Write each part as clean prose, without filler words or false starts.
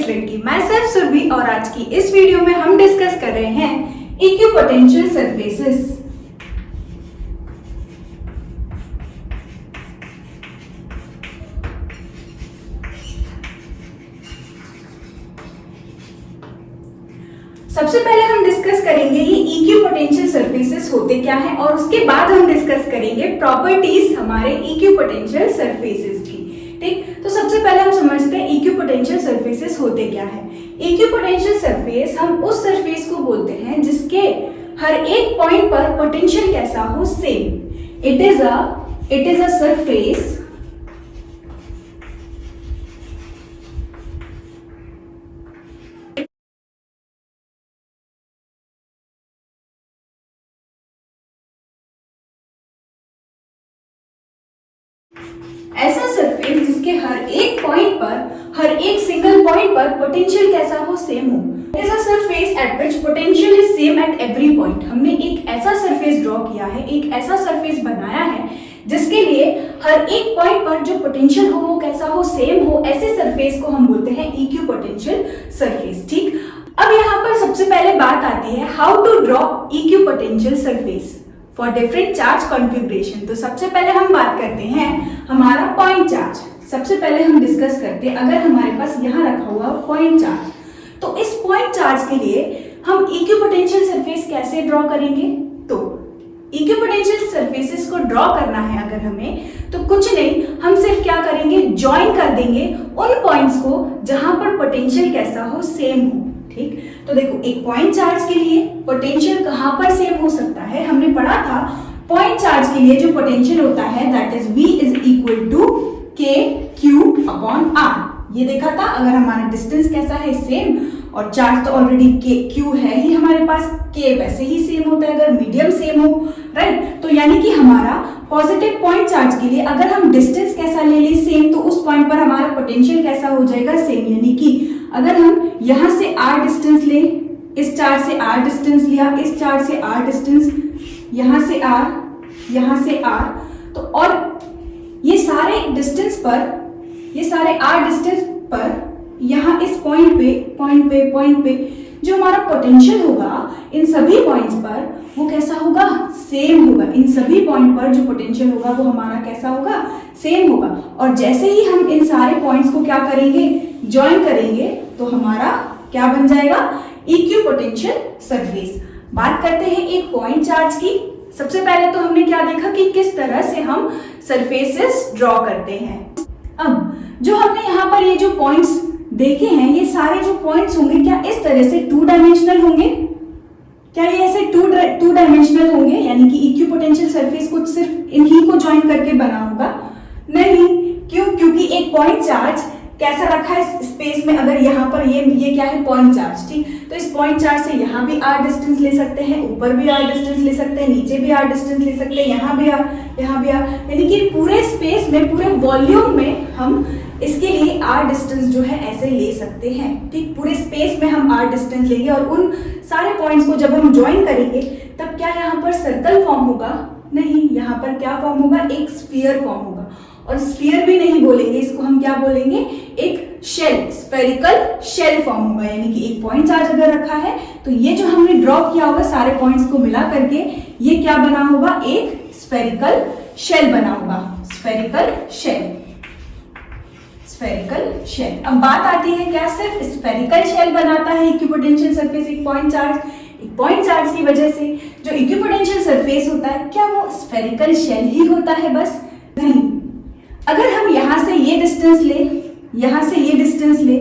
Student की मैं सैफ सुरभि और आज की इस वीडियो में हम डिस्कस कर रहे हैं इक्विपोटेंशियल सरफेसेस। सबसे पहले हम डिस्कस करेंगे ये इक्विपोटेंशियल सरफेसेस होते क्या हैं और उसके बाद हम डिस्कस करेंगे प्रॉपर्टीज हमारे इक्विपोटेंशियल सरफेसेस की। ठीक, तो सबसे पहले हम समझते हैं इक्विपोटेंशियल सरफेसेस होते क्या है। इक्विपोटेंशियल सरफेस हम उस सरफेस को बोलते हैं जिसके हर एक पॉइंट पर पोटेंशियल कैसा हो, same. It is a surface ऐसा सरफेस जिसके हर एक पॉइंट पर, हर एक सिंगल पॉइंट पर पोटेंशियल कैसा हो, सेम हो। ऐसा surface at which potential is same at every point. हमने एक ऐसा सरफेस ड्रॉ किया है, एक ऐसा सरफेस बनाया है जिसके लिए हर एक पॉइंट पर जो पोटेंशियल हो वो कैसा हो, सेम हो। ऐसे सरफेस को हम बोलते हैं इक्विपोटेंशियल सरफेस। ठीक, अब यहाँ पर सबसे पहले बात आती है how to draw equipotential surface for different charge configuration. तो सबसे पहले हम बात करते हैं हमारा पॉइंट चार्ज। सबसे पहले हम डिस्कस करते हैं अगर हमारे पास यहाँ रखा हुआ पॉइंट चार्ज, तो इस पॉइंट चार्ज के लिए हम इक्विपोटेंशियल सरफेस कैसे ड्रॉ करेंगे। तो इक्विपोटेंशियल सरफेसेस को ड्रॉ करना है अगर हमें, तो कुछ नहीं, हम सिर्फ क्या करेंगे, ज्वाइन कर देंगे उन पॉइंट्स को जहां पर पोटेंशियल कैसा हो, सेम हो। ठीक, तो देखो एक पॉइंट चार्ज के लिए पोटेंशियल कहां पर सेम हो सकता है, हमने पढ़ा था पॉइंट चार्ज के लिए जो पोटेंशियल होता है that is V is equal to K Q upon R। ये देखा था, अगर हमारा डिस्टेंस कैसा है, सेम, और चार्ज तो ऑलरेडी Q है ही हमारे पास, K वैसे ही सेम होता है अगर मीडियम सेम हो, राइट। तो यानी कि हमारा पॉजिटिव पॉइंट चार्ज के लिए अगर हम डिस्टेंस कैसा ले लें, सेम, तो उस पॉइंट पर हमारा पोटेंशियल कैसा हो जाएगा, सेम। यानी कि अगर हम यहां से R डिस्टेंस ले, इस चार्ज से R डिस्टेंस लिया, इस चार्ज से R डिस्टेंस, यहां से R, यहां से R, तो और ये सारे डिस्टेंस पर, ये सारे R डिस्टेंस पर यहां इस पॉइंट पे जो हमारा पोटेंशियल होगा इन सभी पॉइंट्स पर वो कैसा होगा, सेम होगा। इन सभी पॉइंट पर जो पोटेंशियल होगा वो हमारा कैसा होगा, सेम होगा। और जैसे ही हम इन सारे पॉइंट्स को क्या करेंगे, ज्वाइन करेंगे, तो हमारा क्या बन जाएगा, इक्विपोटेंशियल सरफेस। बात करते हैं एक पॉइंट चार्ज की। सबसे पहले तो हमने क्या देखा कि किस तरह से हम सरफेसेस ड्रॉ करते हैं। अब जो हमने यहाँ पर ये जो पॉइंट्स देखे हैं, ये सारे जो पॉइंट्स होंगे क्या इस तरह से टू डायमेंशनल होंगे, क्या ये ऐसे टू डायमेंशनल होंगे, यानी कि इक्विपोटेंशियल सरफेस को सिर्फ इन्हीं को ज्वाइन करके बना होगा? नहीं। क्यों? क्योंकि एक पॉइंट चार्ज कैसा रखा है स्पेस में, अगर यहाँ पर ये क्या है, पॉइंट चार्ज। ठीक, तो इस पॉइंट चार्ज से यहाँ भी R डिस्टेंस ले सकते हैं, ऊपर भी R डिस्टेंस ले सकते हैं, नीचे भी R डिस्टेंस ले सकते हैं, यहाँ भी R, यहाँ भी R, यानी कि पूरे स्पेस में, पूरे वॉल्यूम में हम इसके लिए R डिस्टेंस जो है ऐसे ले सकते हैं। ठीक, पूरे स्पेस में हम R डिस्टेंस लेंगे और उन सारे पॉइंट्स को जब हम ज्वाइन करेंगे तब क्या यहाँ पर सर्कल फॉर्म होगा? नहीं, यहाँ पर क्या फॉर्म होगा, एक स्फीयर फॉर्म होगा। और स्फीयर भी नहीं बोलेंगे, इसको हम क्या बोलेंगे, एक शेल, स्फेरिकल शेल फॉर्म होगा। यानी कि एक पॉइंट चार्ज अगर रखा है तो ये जो हमने ड्रॉ किया होगा सारे पॉइंट्स को मिला करके, ये क्या बना होगा, एक स्फेरिकल शेल बना होगा, स्फेरिकल शेल, स्फेरिकल शेल। अब बात आती है क्या सिर्फ स्फेरिकल शेल बनाता है इक्विपोटेंशियल सरफेस एक पॉइंट चार्ज? एक पॉइंट चार्ज की वजह से जो इक्विपोटेंशियल सरफेस होता है क्या वो स्फेरिकल शेल ही होता है बस? नहीं। अगर हम यहां से ये डिस्टेंस ले, यहां से ये डिस्टेंस ले,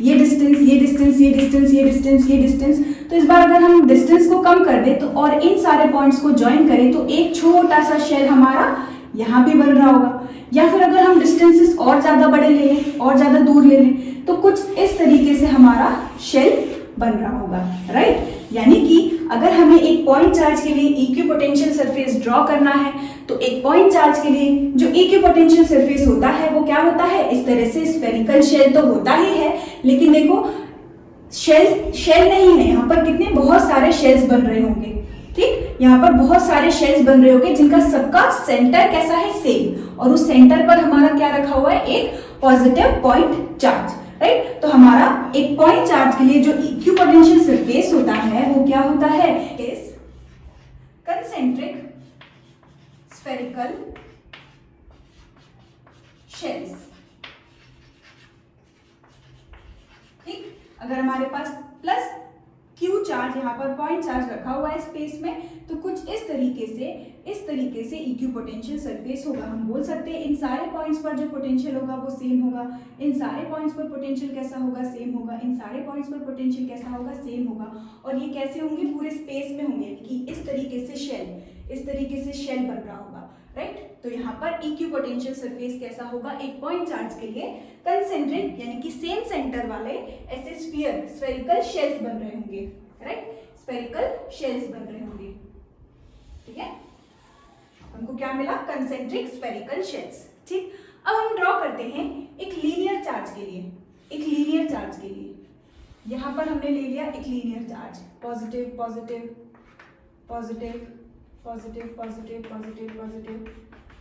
ये डिस्टेंस, ये डिस्टेंस, ये डिस्टेंस, ये डिस्टेंस, ये डिस्टेंस, तो इस बार अगर हम डिस्टेंस को कम कर दे तो और इन सारे पॉइंट्स को ज्वाइन करें तो एक छोटा सा शेल हमारा यहाँ भी बन रहा होगा। या फिर अगर हम डिस्टेंसेस और ज्यादा बड़े ले लें, और ज्यादा दूर ले लें, तो कुछ इस तरीके से हमारा शेल बन रहा होगा, राइट। यानी कि अगर हमें एक पॉइंट चार्ज के लिए इक्विपोटेंशियल सरफेस ड्रॉ करना है तो एक पॉइंट चार्ज के लिए जो इक्विपोटेंशियल सरफेस होता है वो क्या होता है, इस तरह से स्फेरिकल शेल तो होता ही है, लेकिन देखो शेल नहीं है, यहाँ पर कितने बहुत सारे शेल्स बन रहे होंगे। ठीक, यहाँ पर बहुत सारे शेल्स बन रहे होंगे जिनका सबका सेंटर कैसा है, सेम, और उस सेंटर पर हमारा क्या रखा हुआ है, एक पॉजिटिव पॉइंट चार्ज, राइट। तो हमारा एक पॉइंट चार्ज के लिए जो इक्विपोटेंशियल सरफेस होता है वो क्या होता है, इज कंसेंट्रिक स्फेरिकल शेल्स। ठीक, अगर हमारे पास प्लस क्यू चार्ज यहाँ पर पॉइंट चार्ज रखा हुआ है स्पेस में, तो कुछ इस तरीके से इक्विपोटेंशियल सरफेस होगा। हम बोल सकते हैं इन सारे पॉइंट्स पर जो पोटेंशियल होगा वो सेम होगा, इन सारे पॉइंट्स पर पोटेंशियल कैसा होगा, सेम होगा, इन सारे पॉइंट्स पर पोटेंशियल कैसा होगा, सेम होगा। और ये कैसे होंगे, पूरे स्पेस में होंगे, कि इस तरीके से शेल बन रहा होगा, राइट। तो यहाँ पर इक्विपोटेंशियल सरफेस कैसा होगा, एक पॉइंट चार्ज के लिए कंसेंट्रिक यानी कि सेम सेंटर वाले ऐसे स्फेरिकल शेल्स बन रहे होंगे, राइट, स्फेरिकल शेल्स बन रहे होंगे। ठीक है, हमको क्या मिला, कंसेंट्रिक स्फेरिकल शेल्स। ठीक, अब हम ड्रॉ करते हैं एक लीनियर चार्ज के लिए, यहां पर हमने ले लिया एक linear charge, positive positive positive positive positive positive positive,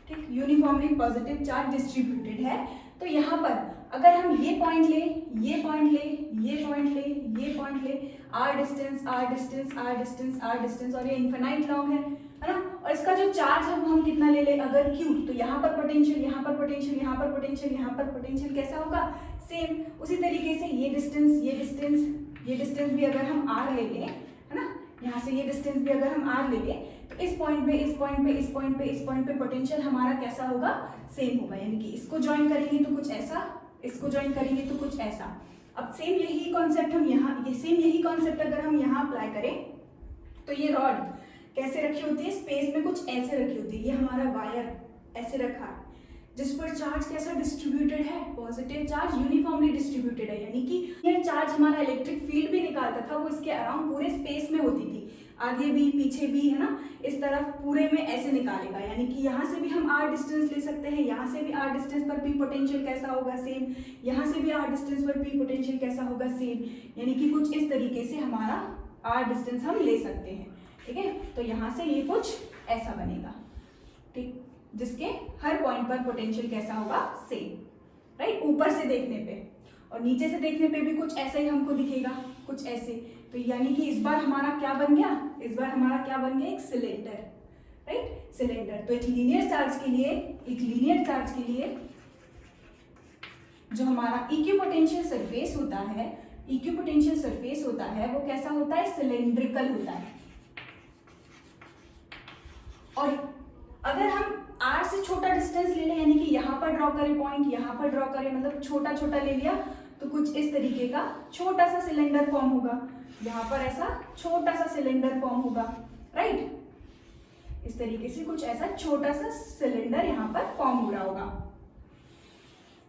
ठीक, यूनिफॉर्मली पॉजिटिव चार्ज डिस्ट्रीब्यूटेड है। तो यहाँ पर अगर हम ये पॉइंट ले, ये पॉइंट ले, ये पॉइंट ले, ये पॉइंट ले, R distance R distance R distance R distance, और ये इनफिनाइट लॉन्ग है ना। और इसका जो चार्ज है वो हम कितना ले ले, अगर क्यू, तो यहाँ पर पोटेंशियल, यहाँ पर पोटेंशियल, यहाँ पर पोटेंशियल, यहाँ पर पोटेंशियल कैसा होगा, सेम। उसी तरीके से ये डिस्टेंस, ये डिस्टेंस, ये डिस्टेंस भी अगर हम आर ले लें, है ना, यहाँ से ये डिस्टेंस भी अगर हम आर ले लें, तो इस पॉइंट पे, इस पॉइंट पे, इस पॉइंट पे, इस पॉइंट पे पोटेंशियल हमारा कैसा होगा, सेम होगा। यानी कि इसको ज्वाइन करेंगे तो कुछ ऐसा, इसको ज्वाइन करेंगे तो कुछ ऐसा। अब सेम यही कॉन्सेप्ट हम यहाँ, ये सेम यही कॉन्सेप्ट अगर हम यहाँ अप्लाई करें, तो ये रॉड कैसे रखी होती है, स्पेस में कुछ ऐसे रखी होती है। ये हमारा वायर ऐसे रखा है, जिस पर चार्ज कैसा डिस्ट्रीब्यूटेड है, पॉजिटिव चार्ज यूनिफॉर्मली डिस्ट्रीब्यूटेड है। यानी कि ये चार्ज हमारा इलेक्ट्रिक फील्ड भी निकालता था, वो इसके अराउंड पूरे स्पेस में होती थी, आगे भी पीछे भी, है ना, इस तरफ पूरे में ऐसे निकालेगा। यानी कि यहाँ से भी हम आर डिस्टेंस ले सकते हैं, यहाँ से भी आर डिस्टेंस पर पी पोटेंशियल कैसा होगा, सेम, यहाँ से भी आर डिस्टेंस पर पी पोटेंशियल कैसा होगा, सेम। यानी कि कुछ इस तरीके से हमारा आर डिस्टेंस हम ले सकते हैं। ठीक है, तो यहाँ से ये कुछ ऐसा बनेगा, ठीक, जिसके हर पॉइंट पर पोटेंशियल कैसा होगा, सेम, राइट, ऊपर से देखने पे। और नीचे से देखने पे भी कुछ ऐसा ही हमको दिखेगा, कुछ ऐसे। तो यानी कि इस बार हमारा क्या बन गया, इस बार हमारा क्या बन गया, एक सिलेंडर, राइट, सिलेंडर। तो एक लीनियर चार्ज के लिए जो हमारा इक्विपोटेंशियल सरफेस होता है, वो कैसा होता है, सिलेंड्रिकल होता है। और अगर हम R से छोटा डिस्टेंस ले लें, यानी कि यहाँ पर ड्रॉ करें पॉइंट, यहाँ पर ड्रॉ करें, मतलब छोटा छोटा ले लिया, तो कुछ इस तरीके का छोटा सा सिलेंडर फॉर्म होगा। यहाँ पर ऐसा छोटा सा सिलेंडर फॉर्म होगा, राइट, इस तरीके से कुछ ऐसा छोटा सा सिलेंडर यहाँ पर फॉर्म हो रहा होगा।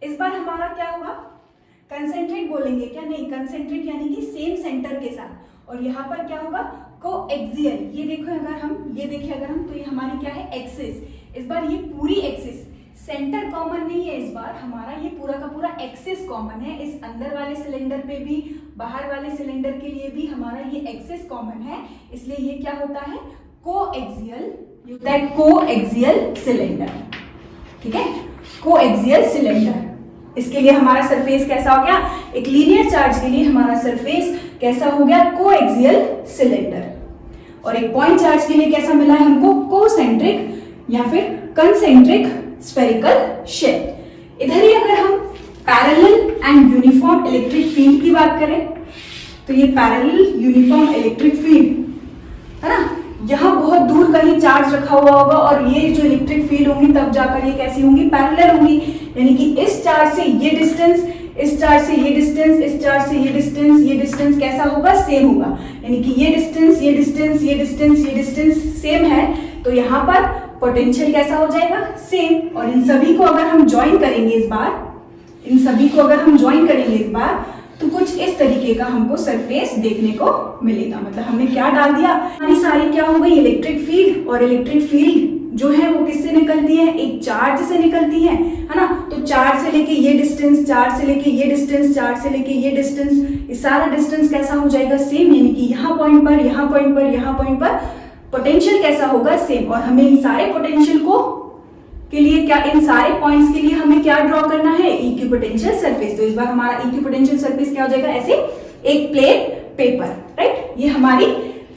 इस बार हमारा क्या होगा, कंसेंट्रिक बोलेंगे क्या, नहीं, कंसेंट्रिक यानी कि सेम सेंटर के साथ। और यहाँ पर क्या होगा, कोएक्सियल। ये देखो अगर हम, ये देखिए अगर हम, तो ये हमारी क्या है, एक्सिस। इस बार ये पूरी एक्सिस, सेंटर कॉमन नहीं है, इस बार हमारा ये पूरा का पूरा एक्सिस कॉमन है। इस अंदर वाले सिलेंडर पे भी, बाहर वाले सिलेंडर के लिए भी हमारा ये एक्सिस कॉमन है, इसलिए ये क्या होता है, कोएक्सियल सिलेंडर। ठीक है, कोएक्सियल सिलेंडर। इसके लिए हमारा सरफेस कैसा हो गया, एक लीनियर चार्ज के लिए हमारा सरफेस कैसा हो गया, कोएक्सियल सिलेंडर। और एक पॉइंट चार्ज के लिए कैसा मिला है हमको, कोसेंट्रिक या फिर कंसेंट्रिक स्फेरिकल शेल। इधर ही अगर हम parallel and uniform electric field की बात करें, तो ये पैरेलल यूनिफॉर्म इलेक्ट्रिक फील्ड है ना, यहाँ बहुत दूर कहीं चार्ज रखा हुआ होगा, और ये जो इलेक्ट्रिक फील्ड होंगी तब जाकर ये कैसी होंगी, पैरेलल होंगी। यानी कि इस चार्ज से ये डिस्टेंस, इस चार्ज से ये डिस्टेंस, इस चार्ज से ये डिस्टेंस, ये डिस्टेंस कैसा होगा, सेम होगा। यानी कि ये डिस्टेंस, ये डिस्टेंस, ये डिस्टेंस, ये डिस्टेंस सेम है, तो यहाँ पर पोटेंशियल कैसा हो जाएगा, सेम। और इन सभी को अगर हम ज्वाइन करेंगे इस बार, तो कुछ इस तरीके का हमको सरफेस देखने को मिलेगा। मतलब हमने क्या डाल दिया, हमारी सारी क्या हो गई, इलेक्ट्रिक फील्ड। और इलेक्ट्रिक फील्ड जो है वो किससे निकलती है, एक चार्ज से निकलती है ना। तो चार्ज से लेके ये डिस्टेंस, चार्ज से लेके ये डिस्टेंस, चार्ज से लेके ये डिस्टेंस, ये सारा डिस्टेंस कैसा हो जाएगा, सेम। यानी कि यहाँ पॉइंट पर, यहाँ पॉइंट पर, यहाँ पॉइंट पर पोटेंशियल कैसा होगा, सेम। और हमें इन सारे पोटेंशियल को के लिए क्या, इन सारे पॉइंट्स के लिए हमें क्या ड्रॉ करना है, इक्विपोटेंशियल सरफेस। तो इस बार हमारा इक्विपोटेंशियल सरफेस क्या हो जाएगा, ऐसे एक प्लेन पेपर, राइट। ये हमारी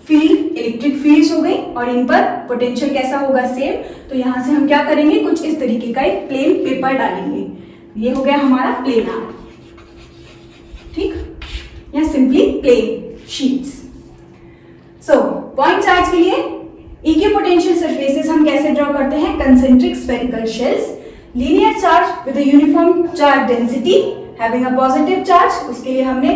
फील्ड, इलेक्ट्रिक फील्ड्स हो गई और इन पर पोटेंशियल कैसा होगा, सेम। तो यहां से हम क्या करेंगे, कुछ इस तरीके का एक प्लेन पेपर डालेंगे। ये हो गया हमारा प्लेन आर्ट, ठीक, या simply plane sheets. So point charge के लिए इक्विपोटेंशियल सरफेसेस हम कैसे ड्रॉ करते हैं, concentric spherical shells, linear charge with a uniform charge density having a positive charge. उसके लिए हमने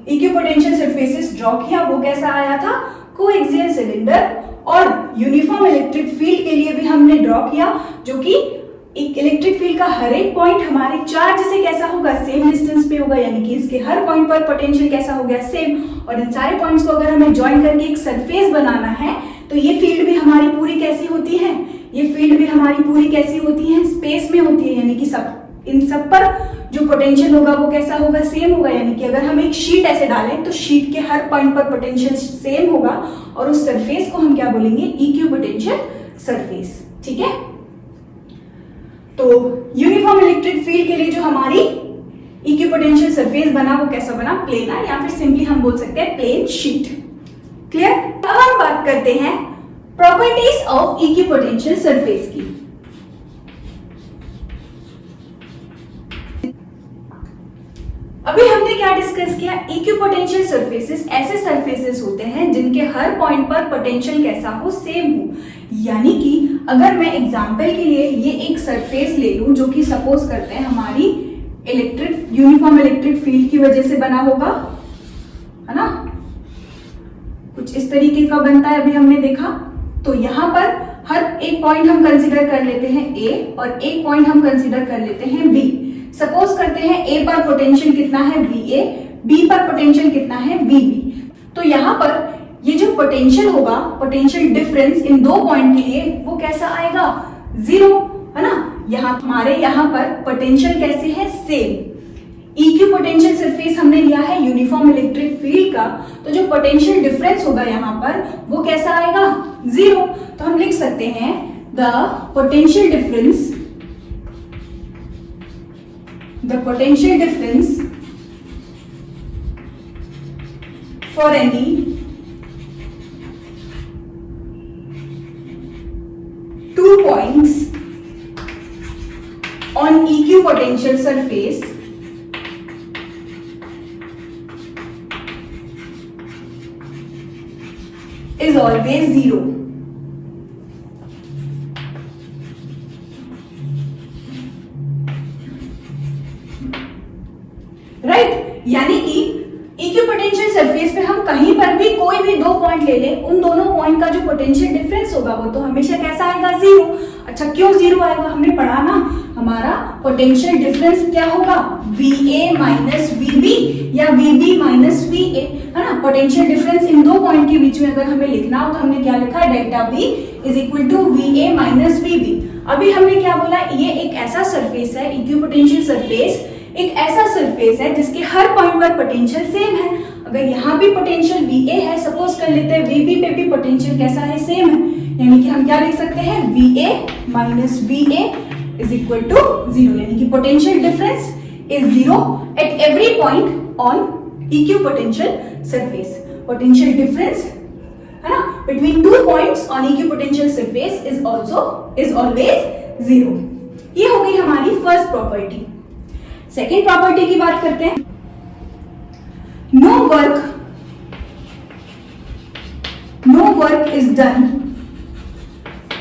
इक्विपोटेंशियल सरफेसेस ड्रॉ किया, वो कैसा आया था, कोएक्सियल सिलेंडर। और यूनिफॉर्म इलेक्ट्रिक फील्ड के लिए भी हमने ड्रॉ किया, जो कि इलेक्ट्रिक फील्ड का हर एक पॉइंट हमारे चार्ज से कैसा होगा, सेम डिस्टेंस पे होगा, यानी कि इसके हर पॉइंट पर पोटेंशियल कैसा हो गया, सेम। और इन सारे पॉइंट्स को अगर हमें ज्वाइन करके एक सरफेस बनाना है, तो ये फील्ड भी हमारी पूरी कैसी होती है, ये फील्ड भी हमारी पूरी कैसी होती है, स्पेस में होती है, यानी कि सब इन सब पर जो पोटेंशियल होगा वो कैसा होगा, सेम होगा। यानी कि अगर हम एक शीट ऐसे डालें तो शीट के हर पॉइंट पर पोटेंशियल सेम होगा और उस सरफेस को हम क्या बोलेंगे, इक्विपोटेंशियल सरफेस, ठीक है। तो यूनिफॉर्म इलेक्ट्रिक फील्ड के लिए जो हमारी इक्विपोटेंशियल सरफेस बना वो कैसा बना, प्लेनर, या फिर सिंपली हम बोल सकते हैं प्लेन शीट। क्लियर। अब हम बात करते हैं प्रॉपर्टीज ऑफ इक्विपोटेंशियल सरफेस की। अभी हमने क्या डिस्कस किया, इक्विपोटेंशियल सरफेसेस ऐसे सरफेसेस होते हैं जिनके हर पॉइंट पर पोटेंशियल कैसा हो, सेम हो। यानी कि अगर मैं एग्जांपल के लिए ये एक सरफेस ले लूं जो कि सपोज करते हैं हमारी यूनिफॉर्म इलेक्ट्रिक फील्ड की वजह से बना होगा, है ना, कुछ इस तरीके का बनता है, अभी हमने देखा। तो यहाँ पर हर एक पॉइंट हम कंसीडर कर लेते हैं ए और एक पॉइंट हम कंसीडर कर लेते हैं बी। सपोज करते हैं ए पर पोटेंशियल कितना है, वी ए, बी पर पोटेंशियल कितना है, वी बी। तो यहाँ पर ये जो पोटेंशियल होगा, पोटेंशियल डिफरेंस इन दो पॉइंट के लिए वो कैसा आएगा, जीरो, है ना। हमारे यहाँ पर पोटेंशियल कैसे है, सेम। इक्विपोटेंशियल सरफेस हमने लिया है यूनिफॉर्म इलेक्ट्रिक फील्ड का, तो जो पोटेंशियल डिफरेंस होगा यहाँ पर वो कैसा आएगा, जीरो। तो हम लिख सकते हैं the potential difference for any two points on equipotential surface is always zero. Right, यानी कि इक्विपोटेंशियल सरफेस पे हम कहीं पर भी कोई भी दो पॉइंट ले लें, उन दोनों पॉइंट का जो पोटेंशियल डिफरेंस होगा वो तो हमेशा कैसा आएगा, जीरो। अच्छा, क्यों जीरो आएगा, हमने पढ़ा ना, हमारा पोटेंशियल डिफरेंस क्या होगा, VA माइनस VB या VB माइनस VA, है ना। पोटेंशियल डिफरेंस इन दो पॉइंट के बीच में अगर हमें लिखना हो तो हमने क्या लिखा, delta V is equal to VA minus VB। अभी हमने क्या बोला, ये एक ऐसा सरफेस है, इक्विपोटेंशियल सरफेस एक ऐसा सरफेस है जिसके हर पॉइंट पर पोटेंशियल सेम है। अगर यहाँ भी पोटेंशियल VA है, सपोज कर लेते हैं VB पे भी पोटेंशियल कैसा है, सेम है, यानी कि हम क्या लिख सकते हैं, VA minus VA is equal to zero, यानी कि potential difference is zero at every point on equipotential surface. Potential difference, है ना, between two points on equipotential surface is always zero. ये हो गई हमारी फर्स्ट प्रॉपर्टी। सेकेंड प्रॉपर्टी की बात करते हैं, no work is done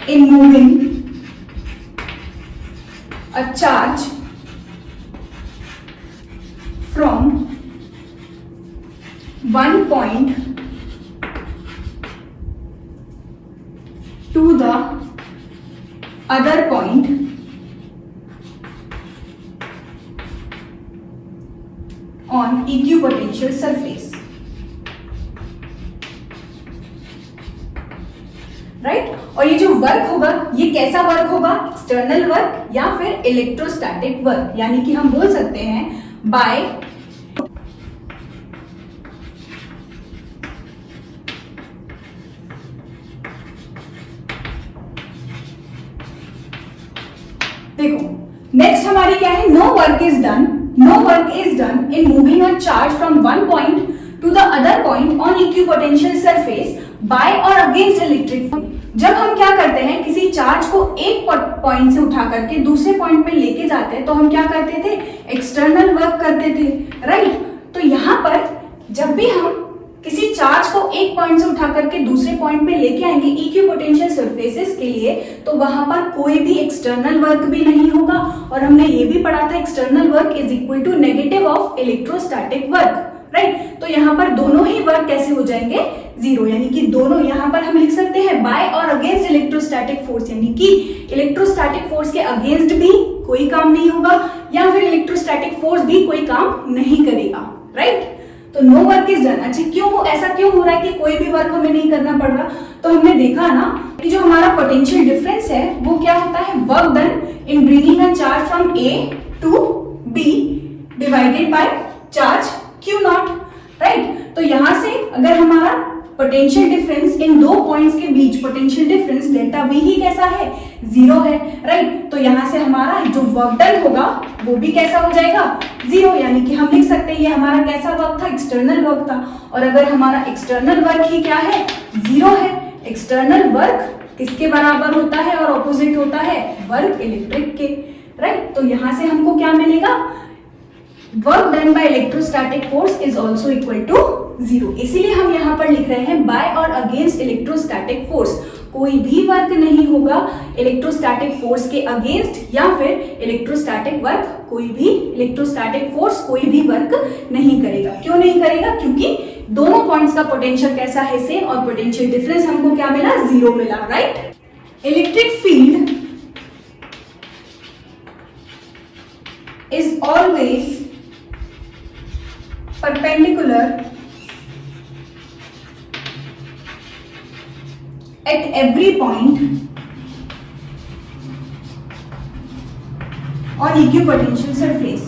in moving a charge from one point to the other point on equipotential surface, right? और ये जो वर्क होगा ये कैसा वर्क होगा, एक्सटर्नल वर्क या फिर इलेक्ट्रोस्टैटिक वर्क, यानी कि हम बोल सकते हैं बाय देखो नेक्स्ट हमारी क्या है, no work is done in moving a charge from one point to the other point on equipotential surface by और अगेंस्ट इलेक्ट्रिक फील्ड। जब हम क्या करते हैं, किसी चार्ज को एक पॉइंट से उठा करके दूसरे पॉइंट पे लेके जाते हैं तो हम क्या करते थे, एक्सटर्नल वर्क करते थे, राइट। तो यहाँ पर जब भी हम किसी चार्ज को एक पॉइंट से उठा करके दूसरे पॉइंट पे लेके आएंगे इक्विपोटेंशियल सरफेसेस के लिए, तो वहां पर कोई भी एक्सटर्नल वर्क भी नहीं होगा। और हमने ये भी पढ़ा था external work is equal to negative of electrostatic work, right. तो यहाँ पर दोनों ही वर्क कैसे हो जाएंगे, जीरो, यानी कि दोनों यहाँ पर हम लिख सकते हैं बाय और अगेंस्ट इलेक्ट्रोस्टैटिक फोर्स, यानी कि इलेक्ट्रोस्टैटिक फोर्स के अगेंस्ट भी कोई काम नहीं होगा या फिर इलेक्ट्रोस्टैटिक फोर्स भी कोई काम नहीं करेगा, राइट। तो नो वर्क इज डन। अच्छा ऐसा क्यों हो रहा है कि कोई भी वर्क हमें नहीं करना पड़ रहा, तो हमने देखा ना कि जो हमारा पोटेंशियल डिफरेंस है वो क्या होता है, work done in bringing a charge from A to B divided by charge Q naught, right. तो यहां से अगर हमारा पोटेंशियल डिफरेंस इन दो पॉइंट्स के बीच पोटेंशियल डिफरेंस डेल्टा वी ही कैसा है, जीरो है, राइट। तो यहां से हमारा जो वर्क डन होगा वो भी कैसा हो जाएगा, जीरो, यानी कि हम लिख सकते हैं ये हमारा कैसा वर्क था, एक्सटर्नल वर्क था। और अगर हमारा एक्सटर्नल वर्क ही क्या है, जीरो है, एक्सटर्नल वर्क किसके बराबर होता है और ऑपोजिट होता है, वर्क इलेक्ट्रिक के, राइट। तो यहां से हमको क्या मिलेगा, work done by electrostatic force is also equal to zero. इसीलिए हम यहाँ पर लिख रहे हैं बाय और अगेंस्ट इलेक्ट्रोस्टैटिक फोर्स, कोई भी वर्क नहीं होगा इलेक्ट्रोस्टैटिक फोर्स के अगेंस्ट या फिर इलेक्ट्रोस्टैटिक वर्क, कोई भी इलेक्ट्रोस्टैटिक फोर्स कोई भी वर्क नहीं करेगा। क्यों नहीं करेगा, क्योंकि दोनों पॉइंट्स का पोटेंशियल कैसा है, सेम, और पोटेंशियल डिफरेंस हमको क्या मिला, जीरो मिला, right. Electric field is always perpendicular at every point on equipotential surface.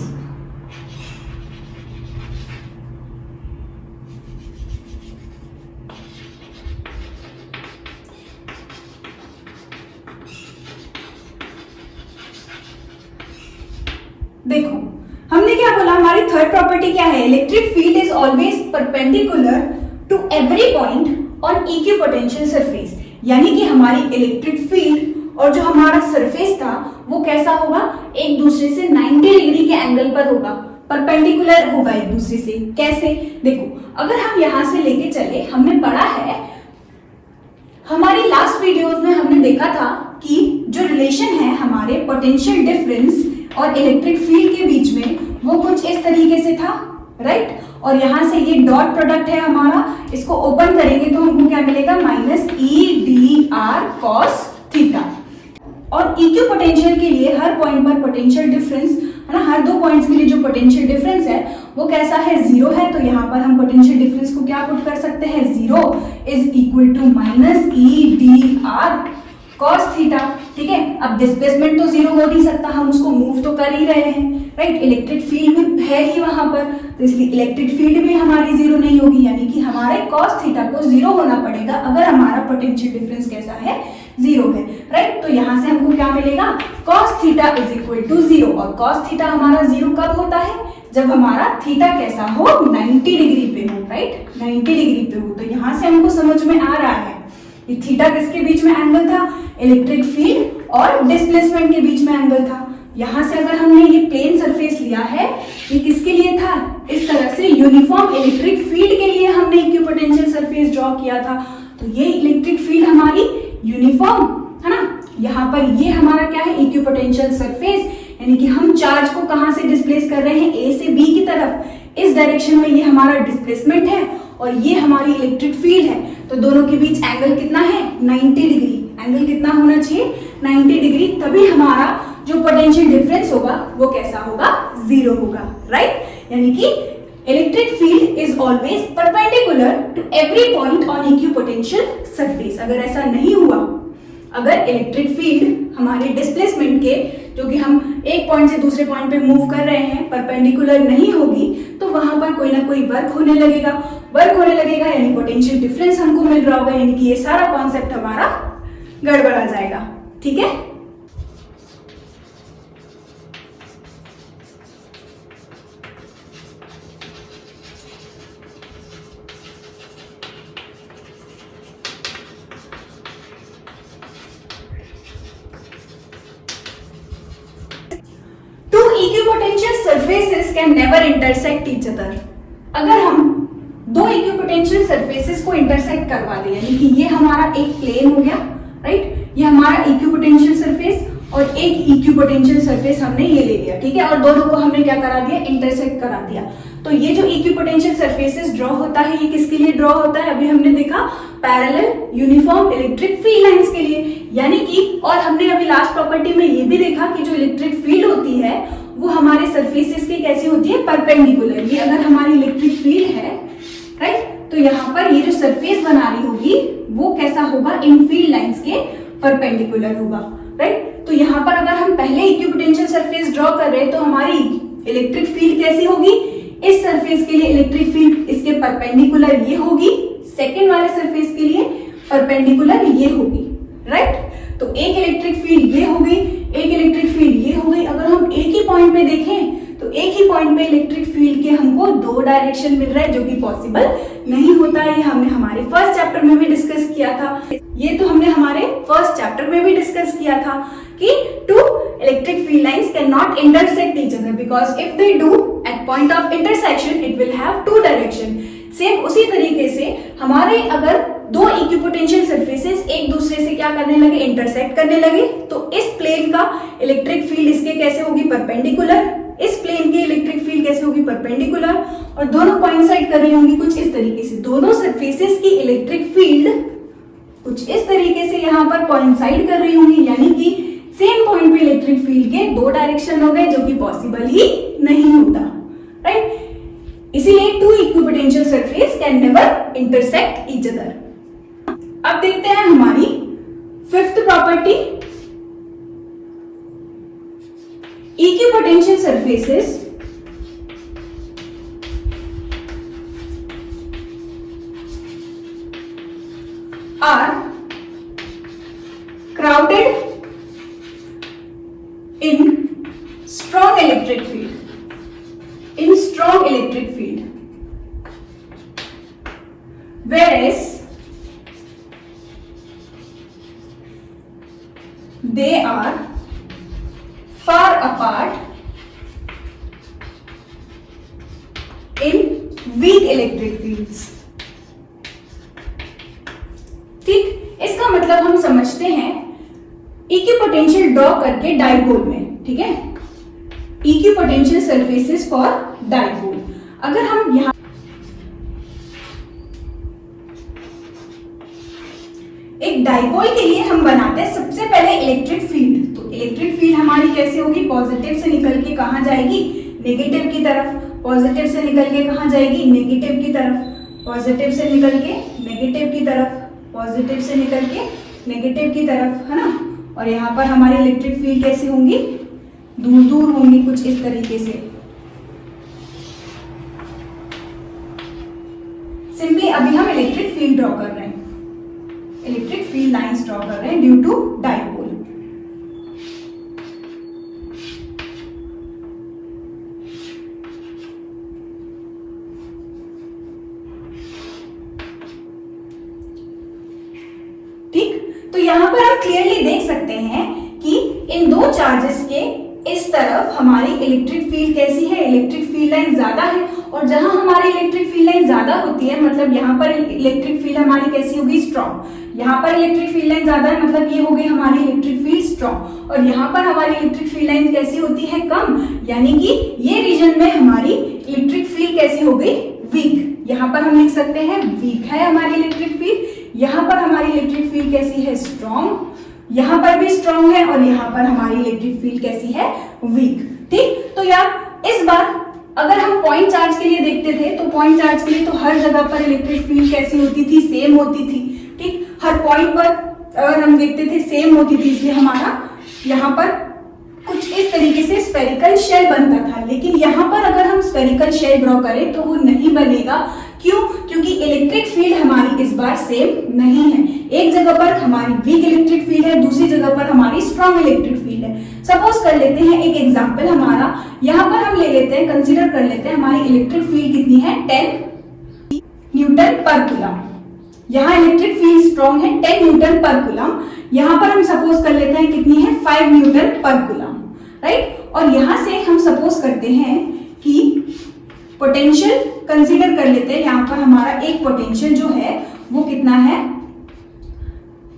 देखो हमने क्या बोला, हमारी थर्ड प्रॉपर्टी क्या है, electric field is always perpendicular to every point on equipotential surface, यानी कि हमारी इलेक्ट्रिक फील्ड और जो हमारा सरफेस था वो कैसा होगा, एक दूसरे से 90 डिग्री के एंगल पर होगा, परपेंडिकुलर होगा एक दूसरे से। कैसे, देखो अगर हम यहां से लेके चले, हमने पढ़ा है हमारी लास्ट वीडियोस में, हमने देखा था कि जो रिलेशन है हमारे पोटेंशियल डिफरेंस और इलेक्ट्रिक फील्ड के बीच में वो कुछ इस तरीके से था, राइट। और यहां से ये डॉट प्रोडक्ट है हमारा, इसको ओपन करेंगे तो हमको क्या मिलेगा, minus E D R cos theta. और इक्विपोटेंशियल के लिए हर पॉइंट पर पोटेंशियल डिफरेंस है ना, हर दो पॉइंट्स के लिए जो पोटेंशियल डिफरेंस है वो कैसा है, जीरो है। तो यहाँ पर हम पोटेंशियल डिफरेंस को क्या पुट कर सकते हैं, zero is equal to minus E D R cos theta, ठीक है। अब डिस्प्लेसमेंट तो जीरो हो नहीं सकता, हम उसको मूव तो कर ही रहे हैं, राइट। इलेक्ट्रिक फील्ड भी है ही वहां पर, तो इसलिए इलेक्ट्रिक फील्ड भी हमारी जीरो नहीं होगी, यानी कि हमारे कॉस थीटा को जीरो होना पड़ेगा अगर हमारा पोटेंशियल डिफरेंस कैसा है, जीरो है, राइट। तो यहां से हमको क्या मिलेगा, cos theta is equal to zero. और कॉस थीटा हमारा जीरो कब होता है, जब हमारा थीटा कैसा हो, 90 डिग्री पे हो, राइट, 90 डिग्री पे हो। तो यहां से हमको समझ में आ रहा है ये थीटा किसके बीच में एंगल था, इलेक्ट्रिक फील्ड और डिस्प्लेसमेंट के बीच में एंगल था। यहां से अगर हमने ये प्लेन सरफेस लिया है, ये किसके लिए था, इस तरह से यूनिफॉर्म इलेक्ट्रिक फील्ड के लिए हमने इक्विपोटेंशियल सरफेस ड्रॉ किया था। तो ये इलेक्ट्रिक फील्ड हमारी यूनिफॉर्म है ना, यहाँ पर ये हमारा क्या है, इक्विपोटेंशियल सरफेस, यानी कि हम चार्ज को कहां से डिस्प्लेस कर रहे हैं, ए से बी की तरफ, इस डायरेक्शन में ये हमारा डिस्प्लेसमेंट है और ये हमारी इलेक्ट्रिक फील्ड है। तो दोनों के बीच एंगल कितना है, 90 डिग्री। एंगल कितना होना चाहिए, 90 डिग्री, तभी हमारा जो पोटेंशियल डिफरेंस होगा वो कैसा होगा, जीरो होगा, राइट। यानी कि electric field is always perpendicular to every point on equipotential surface. अगर ऐसा नहीं हुआ, अगर इलेक्ट्रिक फील्ड हमारे डिस्प्लेसमेंट के, जो कि हम एक पॉइंट से दूसरे पॉइंट पे मूव कर रहे हैं, परपेंडिकुलर नहीं होगी, तो वहां पर कोई ना कोई वर्क होने लगेगा, यानी पोटेंशियल डिफरेंस हमको मिल रहा होगा, यानी कि ये सारा कॉन्सेप्ट हमारा गड़बड़ा जाएगा, ठीक है। Equipotential surfaces can never intersect each other. अगर हम दो इक्विपोटेंशियल सरफेसेस को इंटरसेक्ट करवा दें, यानी कि ये हमारा एक प्लेन हो गया, राइट, ये हमारा इक्विपोटेंशियल सरफेस और एक इक्विपोटेंशियल सरफेस हमने ये ले लिया, ठीक है, और दोनों को हमने क्या करा दिया, इंटरसेक्ट करा दिया। तो ये जो इक्विपोटेंशियल सरफेसेस ड्रॉ होता है, ये किसके लिए ड्रॉ होता है, अभी हमने देखा parallel uniform electric field lines के लिए, यानी कि, और हमने अभी लास्ट प्रॉपर्टी में ये भी देखा कि जो इलेक्ट्रिक फील्ड होती है वो हमारे सरफेसेस की कैसी होती है, परपेंडिकुलर। ये अगर हमारी इलेक्ट्रिक फील्ड है, राइट, तो यहाँ पर ये जो सरफेस बना रही होगी वो कैसा होगा, इन फील्ड लाइंस के परपेंडिकुलर होगा, राइट। तो यहाँ पर अगर हम पहले इक्विपोटेंशियल सरफेस ड्रॉ कर रहे हैं तो हमारी इलेक्ट्रिक फील्ड कैसी होगी, इस सरफेस के लिए इलेक्ट्रिक फील्ड इसके परपेंडिकुलर ये होगी, सेकेंड वाले सरफेस के लिए परपेंडिकुलर ये होगी, राइट। तो एक इलेक्ट्रिक फील्ड ये हो गई, एक इलेक्ट्रिक फील्ड ये हो गई। अगर हम एक ही पॉइंट में देखें तो एक ही पॉइंट में इलेक्ट्रिक फील्ड के हमको दो डायरेक्शन मिल रहा है, जो कि पॉसिबल नहीं होता है। ये हमने हमारे फर्स्ट चैप्टर में भी डिस्कस किया था, ये तो हमने हमारे फर्स्ट चैप्टर में भी डिस्कस किया था कि two electric field lines can not intersect each other because if they do at point of intersection it will have two direction. Same उसी तरीके से हमारे अगर दो इक्विपोटेंशियल सरफेसेस एक दूसरे से क्या करने लगे, इंटरसेक्ट करने लगे, तो इस प्लेन का इलेक्ट्रिक फील्ड इसके कैसे होगी, परपेंडिकुलर, इस प्लेन की इलेक्ट्रिक फील्ड कैसे होगी, परपेंडिकुलर, और दोनों कोइंसाइड कर रही होंगी कुछ इस तरीके से। दोनों सरफेसेस की इलेक्ट्रिक फील्ड कुछ इस तरीके से यहाँ पर कोइंसाइड कर रही होंगी, यानी कि सेम पॉइंट पे इलेक्ट्रिक फील्ड के दो डायरेक्शन हो गए, जो कि पॉसिबल ही नहीं होता, राइट। इसीलिए two equipotential surface can never intersect each other. अब देखते हैं हमारी fifth property, equipotential surfaces are crowded in strong electric field, whereas they are far apart in weak electric fields। ठीक, इसका मतलब हम समझते हैं इक्विपोटेंशियल ड्रॉ करके डाइपोल में, ठीक है, इक्विपोटेंशियल सरफेसेस फॉर डाइपोल। अगर हम यहां एक डाइपोल के लिए हम बनाते हैं सबसे पहले इलेक्ट्रिक फील्ड। तो इलेक्ट्रिक फील्ड हमारी कैसे होगी, पॉजिटिव से निकल के कहां जाएगी, नेगेटिव की तरफ, पॉजिटिव से निकल के कहां जाएगी, नेगेटिव की तरफ, पॉजिटिव से निकल के नेगेटिव की तरफ, पॉजिटिव से निकल के नेगेटिव की तरफ, है ना। और यहाँ पर हमारी इलेक्ट्रिक फील्ड कैसी होंगी, दूर दूर होंगी कुछ इस तरीके से। सिंपली अभी हम इलेक्ट्रिक फील्ड ड्रॉ कर रहे हैं, इलेक्ट्रिक फील्ड लाइंस ड्रॉ कर रहे हैं ड्यू टू डाइपोल। तो यहाँ पर हम क्लियरली देख सकते हैं कि इन दो चार्जेस के इस तरफ हमारी इलेक्ट्रिक फील्ड कैसी है, इलेक्ट्रिक फील्ड लाइन ज्यादा है, और जहां हमारी इलेक्ट्रिक फील्ड लाइन ज्यादा होती है मतलब यहाँ पर इलेक्ट्रिक फील्ड हमारी कैसी होगी, स्ट्रॉन्ग। यहाँ पर इलेक्ट्रिक फील्ड लाइन ज्यादा है मतलब ये हो गई हमारी इलेक्ट्रिक फील्ड स्ट्रॉन्ग, और यहाँ पर हमारी इलेक्ट्रिक फील्ड लाइन कैसी होती है, कम, यानी कि ये रीजन में हमारी इलेक्ट्रिक फील्ड कैसी हो गई, वीक। यहाँ पर हम लिख सकते हैं वीक है हमारी इलेक्ट्रिक फील्ड, यहाँ पर हमारी इलेक्ट्रिक फील्ड कैसी है, स्ट्रॉन्ग, यहाँ पर भी स्ट्रॉन्ग है, और यहाँ पर हमारी इलेक्ट्रिक फील्ड कैसी है, वीक। ठीक, तो यार इस बार अगर हम पॉइंट चार्ज के लिए देखते थे तो पॉइंट चार्ज के लिए तो हर जगह पर इलेक्ट्रिक फील्ड कैसी होती थी, सेम होती थी। ठीक, हर पॉइंट पर अगर हम देखते थे सेम होती थी, इसलिए हमारा यहाँ पर कुछ इस तरीके से स्फेरिकल शेल बनता था। लेकिन यहाँ पर अगर हम स्फेरिकल शेल ड्रॉ करें तो वो नहीं बनेगा, क्यों? क्योंकि इलेक्ट्रिक फील्ड हमारी इस बार सेम नहीं है। एक जगह पर हमारी वीक इलेक्ट्रिक फील्ड है, दूसरी जगह पर हमारी स्ट्रॉन्ग इलेक्ट्रिक फील्ड है। सपोज कर लेते हैं एक एग्जांपल हमारा, यहाँ पर हम ले लेते हैं, कंसीडर कर लेते हैं हमारी इलेक्ट्रिक फील्ड कितनी है, 10 न्यूटन पर कूलम। यहाँ इलेक्ट्रिक फील्ड स्ट्रॉन्ग है 10 न्यूटन पर कूलम, यहाँ पर हम सपोज कर लेते हैं कितनी है, 5 न्यूटन पर कूलम, राइट। और यहां से हम सपोज करते हैं कि पोटेंशियल कंसीडर कर लेते हैं। यहाँ पर हमारा एक पोटेंशियल जो है वो कितना है,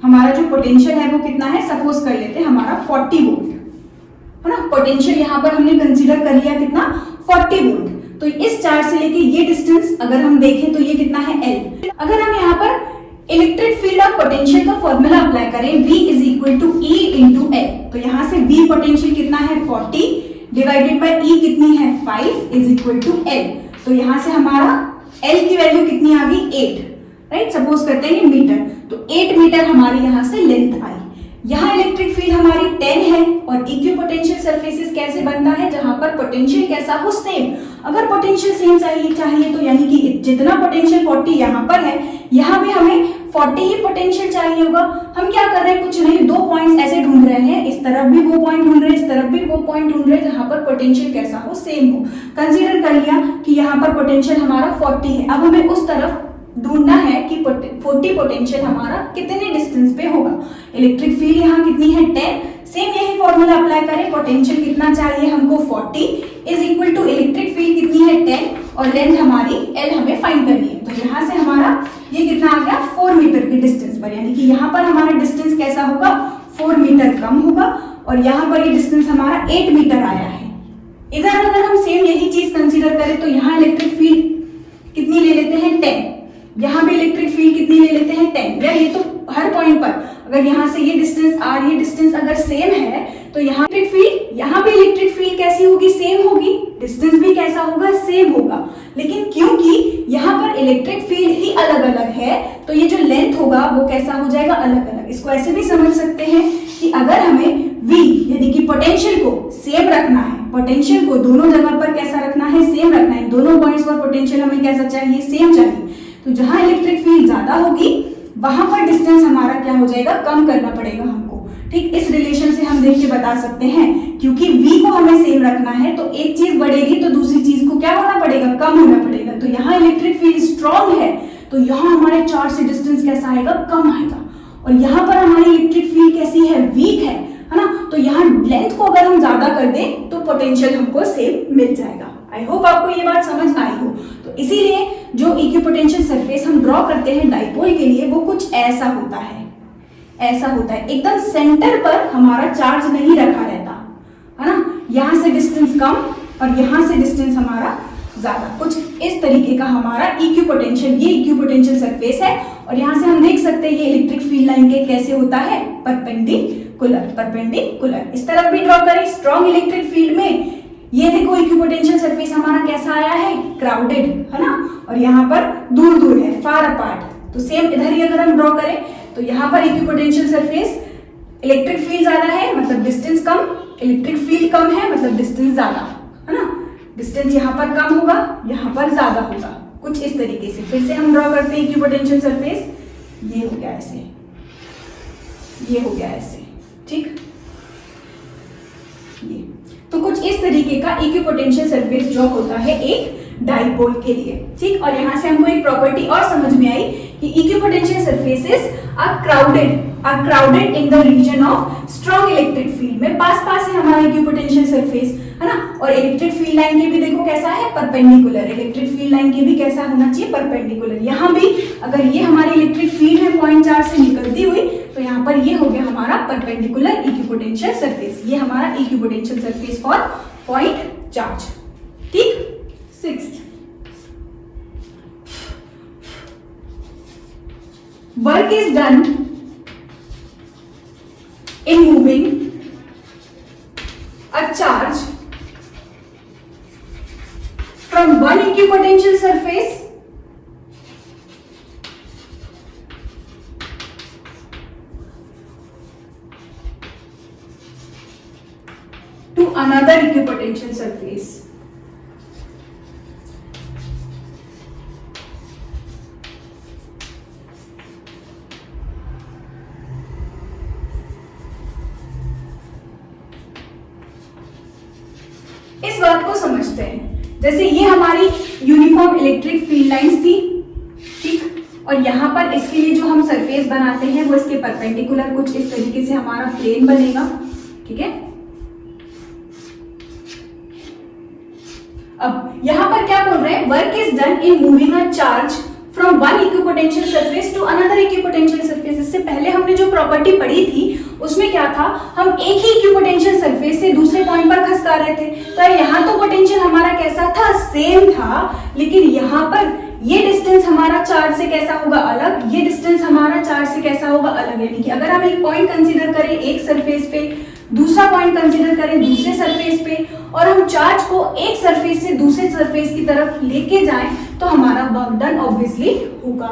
हमारा जो पोटेंशियल है वो कितना है, सपोज कर लेते हैं हमारा 40 वोल्ट है ना। पोटेंशियल यहाँ पर हमने कंसीडर कर लिया कितना, 40 वोल्ट। तो इस चार्ज से लेके ये डिस्टेंस अगर हम देखें तो ये कितना है, L। अगर हम यहाँ पर इलेक्ट्रिक फील्ड और पोटेंशियल का फॉर्मूला अप्लाई करें, V is equal to E into L, तो यहाँ से V पोटेंशियल कितना है 40 डिवाइडेड बाय E कितनी है 5 इज इक्वल टू L। तो यहाँ से हमारा L की वैल्यू कितनी आ गई 8, राइट। सपोज करते हैं ये मीटर, तो 8 मीटर हमारी यहाँ से लेंथ आई। यहाँ इलेक्ट्रिक फील्ड हमारी 10 है और इक्विपोटेंशियल सरफेसेस कैसे बनता है, जहां पर पोटेंशियल कैसा हो, सेम। अगर पोटेंशियल सेम चाहिए तो यानी कि जितना पोटेंशियल 40 यहाँ पर है, यहाँ भी हमें 40 ही पोटेंशियल चाहिए होगा। हम क्या कर रहे हैं, कुछ नहीं, दो पॉइंट्स ऐसे ढूंढ रहे हैं, इस तरफ भी वो पॉइंट ढूंढ रहे हैं, इस तरफ भी वो पॉइंट ढूंढ रहे हैं जहां पर पोटेंशियल कैसा हो, सेम हो। कंसीडर कर लिया कि यहाँ पर पोटेंशियल हमारा 40 है। अब हमें उस तरफ ढूंढना है कि 40 पोटेंशियल हमारा कितने डिस्टेंस पे होगा। इलेक्ट्रिक फील्ड यहाँ कितनी है 10, सेम यही फॉर्मूला अप्लाई करें, पोटेंशियल कितना चाहिए हमको 40 is equal to electric field कितनी है 10 और लेंथ हमारी L हमें फाइंड करनी है। तो यहाँ से हमारा ये कितना आ गया 4 मीटर के डिस्टेंस पर, यानी कि यहाँ पर हमारा डिस्टेंस कैसा होगा 4 मीटर कम होगा और यहाँ पर ये डिस्टेंस हमारा 8 मीटर आया है। इधर अगर हम सेम यही चीज कंसीडर करें तो यहाँ इलेक्ट्रिक फील्ड कितनी ले लेते हैं 10, यहाँ भी इलेक्ट्रिक फील्ड कितनी ले लेते हैं 10। यार ये तो हर पॉइंट पर अगर यहाँ से ये डिस्टेंस और ये डिस्टेंस अगर सेम है तो यहाँ इलेक्ट्रिक फील्ड, यहाँ भी इलेक्ट्रिक फील्ड कैसी होगी, सेम होगी, डिस्टेंस भी कैसा होगा, सेम होगा। लेकिन क्योंकि यहाँ पर इलेक्ट्रिक फील्ड ही अलग अलग है तो ये जो लेंथ होगा वो कैसा हो जाएगा, अलग अलग। इसको ऐसे भी समझ सकते हैं कि अगर हमें V यानी कि पोटेंशियल को सेम रखना है, पोटेंशियल को दोनों जगह पर कैसा रखना है, सेम रखना है, दोनों पॉइंट्स पर पोटेंशियल हमें कैसा चाहिए, सेम चाहिए। तो जहां इलेक्ट्रिक फील्ड ज्यादा होगी वहां पर डिस्टेंस हमारा क्या हो जाएगा, कम करना पड़ेगा हमको। ठीक, इस रिलेशन से हम देख के बता सकते हैं, क्योंकि V को हमें सेम रखना है तो एक चीज बढ़ेगी तो दूसरी चीज को क्या होना पड़ेगा, कम होना पड़ेगा। तो यहाँ इलेक्ट्रिक फील्ड स्ट्रॉन्ग है तो यहाँ हमारे चार्ज से डिस्टेंस कैसा आएगा, कम आएगा। और यहाँ पर हमारी इलेक्ट्रिक फील्ड कैसी है, वीक है ना। तो यहाँ लेंथ को अगर हम ज्यादा कर दें तो पोटेंशियल हमको सेम मिल जाएगा। आई होप आपको ये बात समझ आई हो। तो इसीलिए जो इक्विपोटेंशियल सरफेस हम ड्रॉ करते हैं डाइपोल के लिए वो कुछ ऐसा होता है, ऐसा होता है। एकदम सेंटर पर हमारा चार्ज नहीं रखा रहता है ना, यहाँ से डिस्टेंस कम और यहाँ से डिस्टेंस हमारा ज्यादा, कुछ इस तरीके का हमारा इक्विपोटेंशियल, ये इक्विपोटेंशियल सरफेस है। और यहाँ से हम देख सकते हैं ये इलेक्ट्रिक फील्ड लाइन के कैसे होता है, परपेंडिकुलर, परपेंडिकुलर। इस तरफ भी ड्रॉ करें स्ट्रॉन्ग इलेक्ट्रिक फील्ड में, ये देखो इक्विपोटेंशियल सरफेस हमारा कैसा आया है, क्राउडेड है ना, और यहाँ पर दूर दूर है, फार अपार्ट। तो सेम इधर ही अगर हम ड्रॉ करें तो यहाँ पर इक्विपोटेंशियल सरफेस, इलेक्ट्रिक फील्ड ज्यादा है मतलब डिस्टेंस कम, इलेक्ट्रिक फील्ड कम है मतलब डिस्टेंस ज्यादा है ना। डिस्टेंस यहाँ पर कम होगा, यहाँ पर ज्यादा होगा, कुछ इस तरीके से। फिर से हम ड्रॉ करते हैं इक्विपोटेंशियल सरफेस, ये हो गया ऐसे, ये हो गया ऐसे, ठीक। ये तो कुछ इस तरीके का इक्विपोटेंशियल सरफेस ड्रॉ होता है एक डाइपोल के लिए, ठीक। और यहाँ से हमको एक प्रॉपर्टी और समझ में आई कि equipotential surfaces are crowded in the region of strong electric field में। पास पास है हमारा इक्विपोटेंशियल सरफेस है ना। और इलेक्ट्रिक फील्ड लाइन के भी देखो कैसा है, परपेंडिकुलर। इलेक्ट्रिक फील्ड लाइन के भी कैसा होना चाहिए, परपेंडिकुलर। यहाँ भी अगर ये हमारी इलेक्ट्रिक फील्ड है पॉइंट चार्ज से निकलती हुई तो यहाँ पर ये हो गया हमारा परपेंडिकुलर इक्विपोटेंशियल सरफेस। ये हमारा equipotential surface for point charge, ठीक। 6th, work is done in moving a charge from one equipotential surface to another equipotential surface. इस बात को समझते हैं, जैसे ये हमारी यूनिफॉर्म इलेक्ट्रिक फील्ड लाइंस थी, ठीक। और यहाँ पर इसके लिए जो हम सरफेस बनाते हैं वो इसके परपेंडिकुलर कुछ इस तरीके से हमारा प्लेन बनेगा, ठीक है। अब यहाँ पर क्या बोल रहे हैं, work is done in moving a charge from one equipotential surface to another equipotential surface. इससे पहले हमने जो प्रॉपर्टी पढ़ी थी उसमें क्या था, हम एक ही इक्विपोटेंशियल सरफेस से दूसरे पॉइंट पर खसका रहे थे। तो यहाँ तो पोटेंशियल हमारा कैसा था, सेम था, लेकिन यहाँ पर ये डिस्टेंस हमारा चार्ज से कैसा होगा, अलग, ये डिस्टेंस हमारा चार्ज से कैसा होगा, अलग। यानी कि अगर हम एक पॉइंट कंसीडर करें एक सरफेस पे, दूसरा पॉइंट कंसीडर करें दूसरे सरफेस पे, और हम चार्ज को एक सरफेस से दूसरे सरफेस की तरफ लेके जाएं, तो हमारा वर्क डन ऑब्वियसली होगा,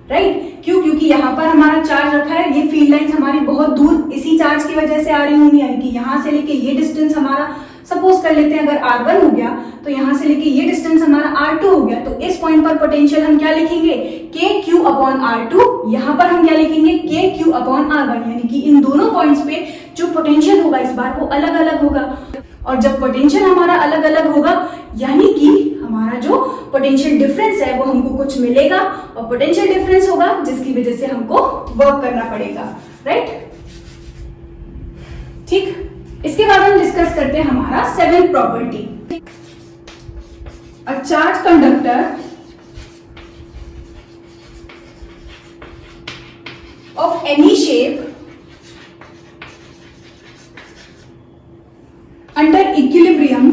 राइट। क्यों, क्योंकि यहाँ पर हमारा चार्ज रखा है, ये फील्ड लाइंस हमारी बहुत दूर इसी चार्ज की वजह से आ रही होंगी। यानी कि यहाँ से लेके ये डिस्टेंस हमारा, सपोज कर लेते हैं अगर r1 हो गया, तो यहाँ से लेके ये डिस्टेंस हमारा r2 हो गया। तो इस पॉइंट पर पोटेंशियल हम क्या लिखेंगे, kq अपॉन r2। यहाँ पर हम क्या लिखेंगे, kq अपॉन r1। यानी कि इन दोनों पॉइंट्स पे जो पोटेंशियल होगा इस बार वो अलग अलग होगा। और जब पोटेंशियल हमारा अलग अलग होगा, यानी कि हमारा जो पोटेंशियल डिफरेंस है वो हमको कुछ मिलेगा, और पोटेंशियल डिफरेंस होगा जिसकी वजह से हमको वर्क करना पड़ेगा, राइट। ठीक, इसके बाद हम डिस्कस करते हैं हमारा seventh property. A charge conductor of any shape under equilibrium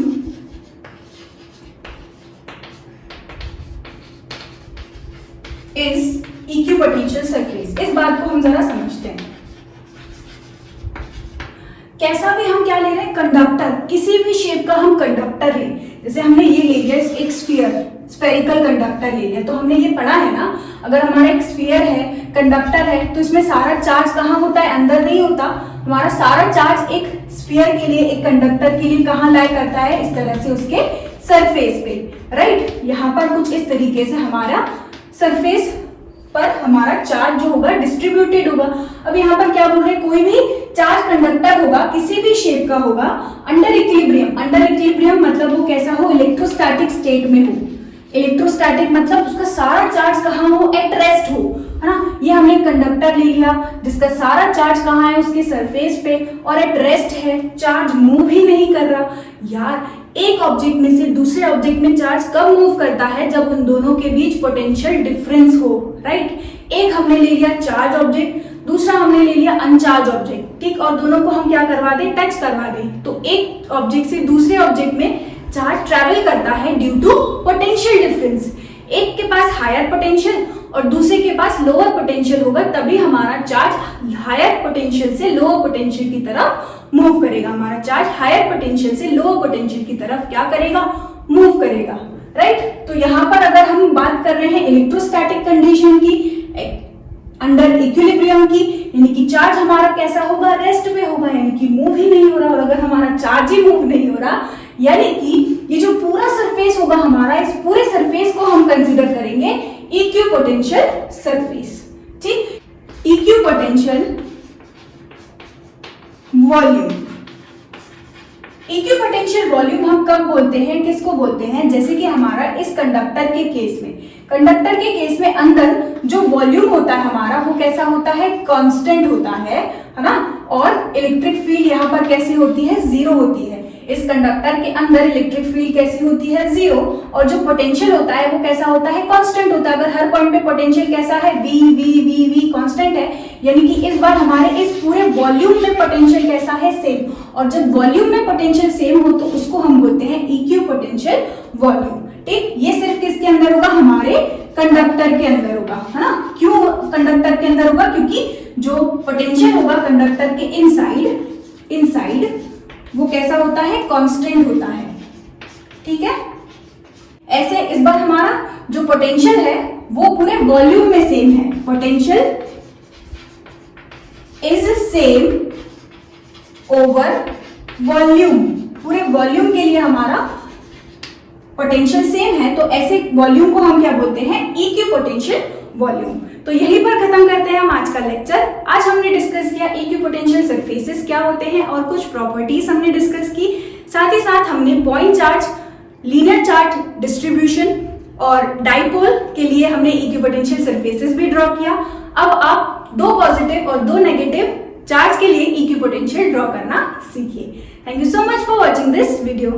is equipotential surface. इस बात को हम जरा समझते हैं। कैसा भी हम क्या ले रहे हैं, कंडक्टर, किसी भी शेप का हम कंडक्टर ले, जैसे हमने ये ले लिया एक स्फेरिकल कंडक्टर ले लिया। तो हमने ये पढ़ा है ना, अगर हमारा एक स्फीयर है, कंडक्टर है, तो इसमें सारा चार्ज कहाँ होता है, अंदर नहीं होता। हमारा सारा चार्ज एक स्फीयर के लिए, एक कंडक्टर के लिए कहाँ लाई करता है, इस तरह से उसके सरफेस पे, राइट। यहाँ पर कुछ इस तरीके से हमारा सरफेस पर हमारा चार्ज जो होगा डिस्ट्रीब्यूटेड होगा। अब यहाँ पर क्या बोल रहे हैं, कोई भी चार्ज कंडक्टर होगा, किसी भी शेप का होगा, अंडर इक्विलिब्रियम। अंडर इक्विलिब्रियम मतलब वो कैसा हो, इलेक्ट्रोस्टैटिक स्टेट में हो। इलेक्ट्रोस्टैटिक मतलब उसका सारा चार्ज कहाँ हो, एट रेस्ट हो, है ना। ये हमने कंडक्टर ले लिया जिसका सारा चार्ज कहाँ है, उसके सरफेस पे, और एट रेस्ट है, चार्ज मूव ही नहीं कर रहा। यार, एक ऑब्जेक्ट में से दूसरे ऑब्जेक्ट में चार्ज कब मूव करता है, जब उन दोनों के बीच पोटेंशियल डिफरेंस हो, राइट। एक हमने ले लिया चार्ज ऑब्जेक्ट, दूसरा हमने ले लिया अनचार्ज ऑब्जेक्ट, ठीक, और दोनों को हम क्या करवा दें, टच करवा दें। तो एक ऑब्जेक्ट से दूसरे ऑब्जेक्ट में चार्ज ट्रेवल करता है ड्यू टू पोटेंशियल डिफरेंस। एक के पास हायर पोटेंशियल और दूसरे के पास लोअर पोटेंशियल होगा, तभी हमारा चार्ज हायर पोटेंशियल से लोअर पोटेंशियल की तरफ मूव करेगा। हमारा चार्ज हायर पोटेंशियल से लोअर पोटेंशियल की तरफ क्या करेगा, मूव करेगा, राइट। तो यहाँ पर अगर हम बात कर रहे हैं इलेक्ट्रोस्टैटिक कंडीशन की, अंडर इक्विलिब्रियम की, यानी कि चार्ज हमारा कैसा होगा, रेस्ट पे होगा, यानी कि मूव ही नहीं हो रहा। और अगर हमारा चार्ज ही मूव नहीं हो रहा, यानी कि ये जो पूरा सरफेस होगा हमारा, इस पूरे सरफेस को हम कंसीडर करेंगे इक्विपोटेंशियल सरफेस, ठीक। इक्विपोटेंशियल वॉल्यूम, इक्विपोटेंशियल वॉल्यूम हम कब बोलते हैं, किसको बोलते हैं, जैसे कि हमारा इस कंडक्टर के केस में, कंडक्टर के केस में अंदर जो वॉल्यूम होता है हमारा वो कैसा होता है, कांस्टेंट होता है ना। और इलेक्ट्रिक फील्ड यहाँ पर कैसी होती है, जीरो होती है। इस कंडक्टर के अंदर इलेक्ट्रिक फील्ड कैसी होती है, जीरो, और जो पोटेंशियल होता है वो कैसा होता है, कांस्टेंट होता है। अगर हर पॉइंट पे पोटेंशियल कैसा है, V V V V constant है, यानी कि इस बार हमारे इस पूरे वॉल्यूम में पोटेंशियल कैसा है, सेम। और जब वॉल्यूम में पोटेंशियल सेम हो तो उसको हम बोलते हैं इक्विपोटेंशियल वॉल्यूम, ठीक। ये सिर्फ किसके अंदर होगा, हमारे कंडक्टर के अंदर होगा, है ना। क्यों कंडक्टर के अंदर होगा, क्योंकि जो पोटेंशियल होगा कंडक्टर के इनसाइड वो कैसा होता है, कांस्टेंट होता है, ठीक है। ऐसे इस बार हमारा जो पोटेंशियल है वो पूरे वॉल्यूम में सेम है, potential is same over volume, पूरे वॉल्यूम के लिए हमारा पोटेंशियल सेम है। तो ऐसे वॉल्यूम को हम क्या बोलते हैं, इक्विपोटेंशियल वॉल्यूम। तो यहीं पर खत्म करते हैं हम आज का लेक्चर। आज हमने डिस्कस किया इक्विपोटेंशियल सरफेसेस क्या होते हैं और कुछ प्रॉपर्टीज हमने डिस्कस की। साथ ही साथ हमने point charge, linear charge distribution और डाइपोल के लिए हमने इक्विपोटेंशियल सरफेसेस भी ड्रॉ किया। अब आप दो पॉजिटिव और दो नेगेटिव चार्ज के लिए इक्विपोटेंशियल ड्रॉ करना सीखिए। Thank you so much for watching this video.